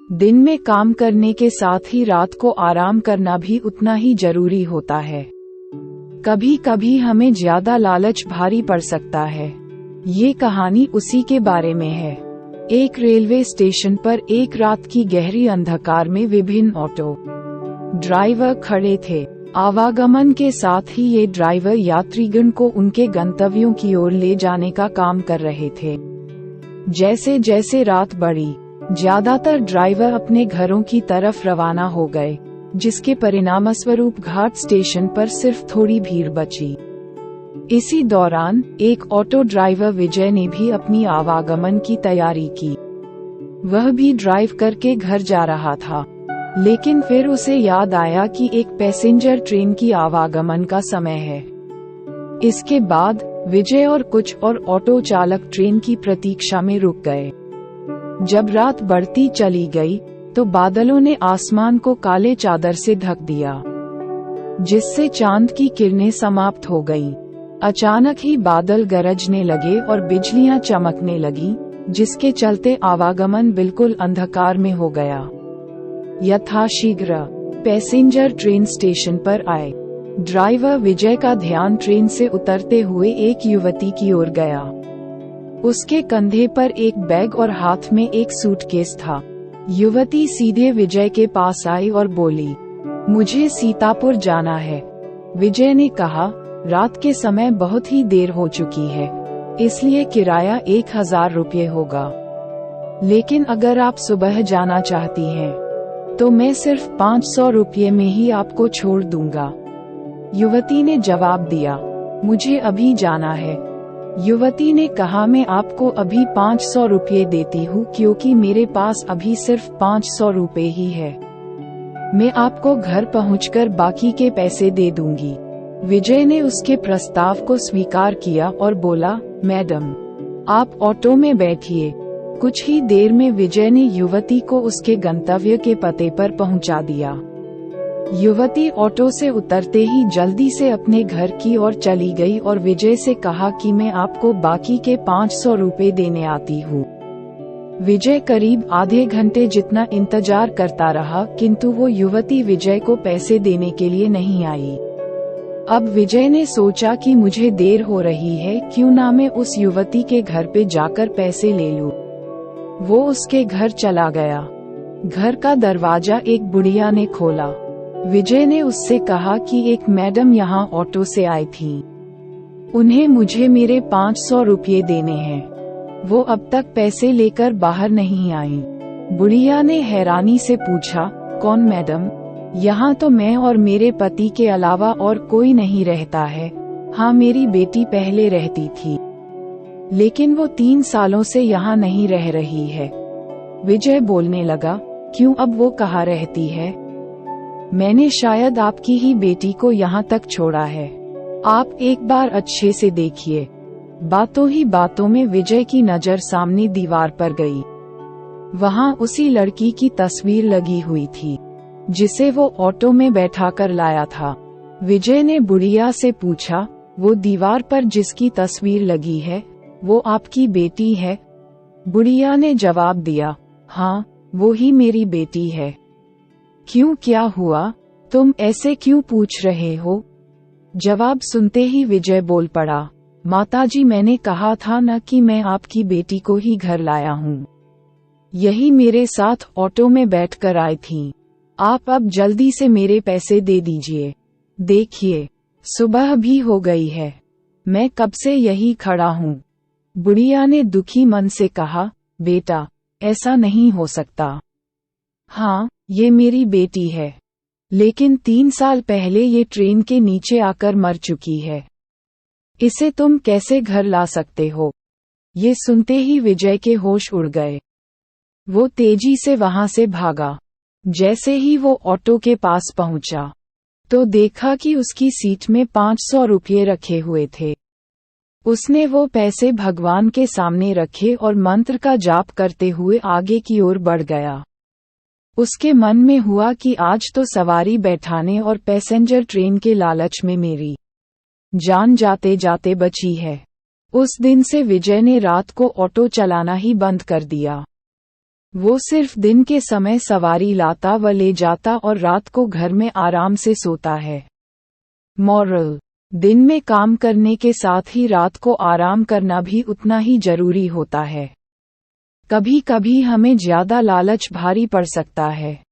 दिन में काम करने के साथ ही रात को आराम करना भी उतना ही जरूरी होता है। कभी कभी हमें ज्यादा लालच भारी पड़ सकता है। ये कहानी उसी के बारे में है। एक रेलवे स्टेशन पर एक रात की गहरी अंधकार में विभिन्न ऑटो ड्राइवर खड़े थे। आवागमन के साथ ही ये ड्राइवर यात्रीगण को उनके गंतव्यों की ओर ले जाने का काम कर रहे थे। जैसे जैसे रात बढ़ी, ज्यादातर ड्राइवर अपने घरों की तरफ रवाना हो गए, जिसके परिणामस्वरूप घाट स्टेशन पर सिर्फ थोड़ी भीड़ बची। इसी दौरान एक ऑटो ड्राइवर विजय ने भी अपनी आवागमन की तैयारी की। वह भी ड्राइव करके घर जा रहा था, लेकिन फिर उसे याद आया कि एक पैसेंजर ट्रेन की आवागमन का समय है। इसके बाद विजय और कुछ और ऑटो चालक ट्रेन की प्रतीक्षा में रुक गए। जब रात बढ़ती चली गई, तो बादलों ने आसमान को काले चादर से ढक दिया, जिससे चांद की किरणें समाप्त हो गईं। अचानक ही बादल गरजने लगे और बिजलियां चमकने लगीं, जिसके चलते आवागमन बिल्कुल अंधकार में हो गया। यथाशीघ्र पैसेंजर ट्रेन स्टेशन पर आए। ड्राइवर विजय का ध्यान ट्रेन से उतरते हुए एक युवती की ओर गया। उसके कंधे पर एक बैग और हाथ में एक सूटकेस था। युवती सीधे विजय के पास आई और बोली, मुझे सीतापुर जाना है। विजय ने कहा, रात के समय बहुत ही देर हो चुकी है, इसलिए किराया 1000 रुपये होगा। लेकिन अगर आप सुबह जाना चाहती हैं, तो मैं सिर्फ 500 रुपये में ही आपको छोड़ दूंगा। युवती ने जवाब दिया, मुझे अभी जाना है। युवती ने कहा, मैं आपको अभी 500 रुपये देती हूँ, क्योंकि मेरे पास अभी सिर्फ 500 रुपये ही है। मैं आपको घर पहुँचकर बाकी के पैसे दे दूंगी। विजय ने उसके प्रस्ताव को स्वीकार किया और बोला, मैडम, आप ऑटो में बैठिए। कुछ ही देर में विजय ने युवती को उसके गंतव्य के पते पर पहुंचा दिया। युवती ऑटो से उतरते ही जल्दी से अपने घर की ओर चली गई और विजय से कहा कि मैं आपको बाकी के 500 रुपये देने आती हूँ। विजय करीब आधे घंटे जितना इंतजार करता रहा, किंतु वो युवती विजय को पैसे देने के लिए नहीं आई। अब विजय ने सोचा कि मुझे देर हो रही है, क्यों ना मैं उस युवती के घर पे जाकर पैसे ले लूं। वो उसके घर चला गया। घर का दरवाजा एक बुढ़िया ने खोला। विजय ने उससे कहा कि एक मैडम यहाँ ऑटो से आई थी, उन्हें मुझे मेरे 500 रुपये देने हैं। वो अब तक पैसे लेकर बाहर नहीं आई। बुढ़िया ने हैरानी से पूछा, कौन मैडम? यहाँ तो मैं और मेरे पति के अलावा और कोई नहीं रहता है। हाँ, मेरी बेटी पहले रहती थी, लेकिन वो 3 सालों से यहाँ नहीं रह रही है। विजय बोलने लगा, क्यों, अब वो कहाँ रहती है? मैंने शायद आपकी ही बेटी को यहाँ तक छोड़ा है। आप एक बार अच्छे से देखिए। बातों ही बातों में विजय की नजर सामने दीवार पर गई। वहाँ उसी लड़की की तस्वीर लगी हुई थी, जिसे वो ऑटो में बैठा कर लाया था। विजय ने बुढ़िया से पूछा, वो दीवार पर जिसकी तस्वीर लगी है, वो आपकी बेटी है? बुढ़िया ने जवाब दिया, हाँ, वो ही मेरी बेटी है। क्यों, क्या हुआ? तुम ऐसे क्यों पूछ रहे हो? जवाब सुनते ही विजय बोल पड़ा, माताजी, मैंने कहा था न कि मैं आपकी बेटी को ही घर लाया हूँ। यही मेरे साथ ऑटो में बैठकर आई थी। आप अब जल्दी से मेरे पैसे दे दीजिए। देखिए, सुबह भी हो गई है, मैं कब से यही खड़ा हूँ। बुढ़िया ने दुखी मन से कहा, बेटा, ऐसा नहीं हो सकता। हाँ, ये मेरी बेटी है, लेकिन 3 साल पहले ये ट्रेन के नीचे आकर मर चुकी है। इसे तुम कैसे घर ला सकते हो? ये सुनते ही विजय के होश उड़ गए। वो तेजी से वहां से भागा। जैसे ही वो ऑटो के पास पहुंचा, तो देखा कि उसकी सीट में 500 रुपये रखे हुए थे। उसने वो पैसे भगवान के सामने रखे और मंत्र का जाप करते हुए आगे की ओर बढ़ गया। उसके मन में हुआ कि आज तो सवारी बैठाने और पैसेंजर ट्रेन के लालच में मेरी जान जाते जाते बची है। उस दिन से विजय ने रात को ऑटो चलाना ही बंद कर दिया। वो सिर्फ दिन के समय सवारी लाता व ले जाता और रात को घर में आराम से सोता है। मॉरल: दिन में काम करने के साथ ही रात को आराम करना भी उतना ही जरूरी होता है। कभी कभी हमें ज्यादा लालच भारी पड़ सकता है।